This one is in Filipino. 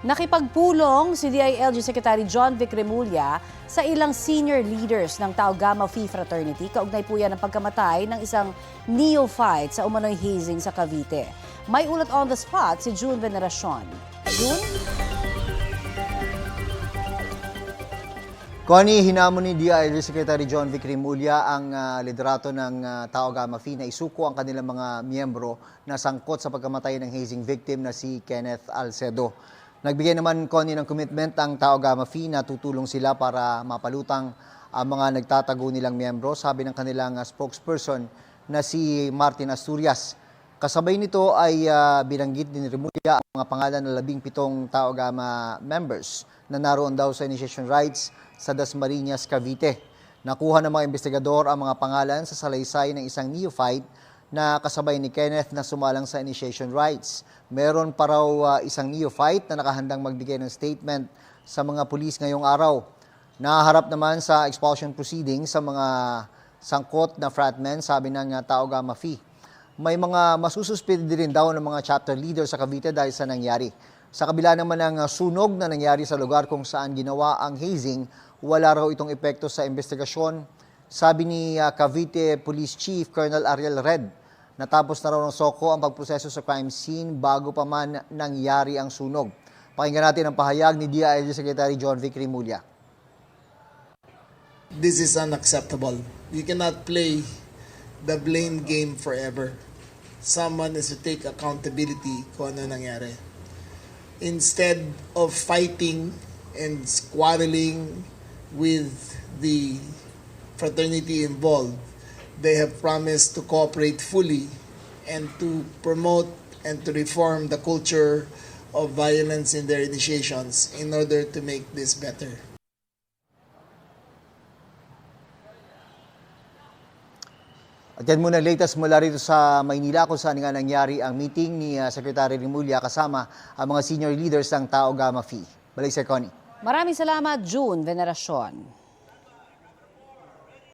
Nakipagpulong si DILG Secretary John Vic Remulla sa ilang senior leaders ng Tau Gamma Phi Fraternity kaugnay po yan ng pagkamatay ng isang neophyte sa umano'y hazing sa Cavite. May ulat on the spot si June Veneracion. June? Connie, hinamon ni DILG Secretary John Vic Remulla ang liderato ng Tau Gamma Phi na isuko ang kanilang mga miyembro na sangkot sa pagkamatay ng hazing victim na si Kenneth Alcedo. Nagbigay naman, Connie, ng commitment ang Tau Gamma Phi na tutulong sila para mapalutang ang mga nagtatago nilang miyembro, sabi ng kanilang spokesperson na si Martin Asturias. Kasabay nito ay binanggit din ni Remulla ang mga pangalan ng 17 Tau Gamma members na naroon daw sa initiation rites sa Dasmariñas, Cavite. Nakuha ng mga investigador ang mga pangalan sa salaysay ng isang neophyte na kasabay ni Kenneth na sumalang sa initiation rites. Meron pa raw isang neophyte na nakahandang magbigay ng statement sa mga pulis ngayong araw. Naharap naman sa expulsion proceedings sa mga sangkot na fratmen, sabi ng Tau Gamma Phi. May mga masususpindi rin daw ng mga chapter leader sa Cavite dahil sa nangyari. Sa kabila naman ng sunog na nangyari sa lugar kung saan ginawa ang hazing, wala raw itong epekto sa investigasyon. Sabi ni Cavite Police Chief Colonel Ariel Red, natapos na raw ng SOCO ang pagproseso sa crime scene bago pa man nangyari ang sunog. Pakinggan natin ang pahayag ni DILG Secretary John Vic Remulla. This is unacceptable. You cannot play the blame game forever. Someone has to take accountability kung ano nangyari. Instead of fighting and quarreling with the fraternity involved, they have promised to cooperate fully and to promote and to reform the culture of violence in their initiations in order to make this better. At yan muna latest mula rito sa Maynila kung saan nga nangyari ang meeting ni Secretary Remulla kasama ang mga senior leaders ng Tau Gamma Phi. Balik sa Connie. Maraming salamat, June Veneracion.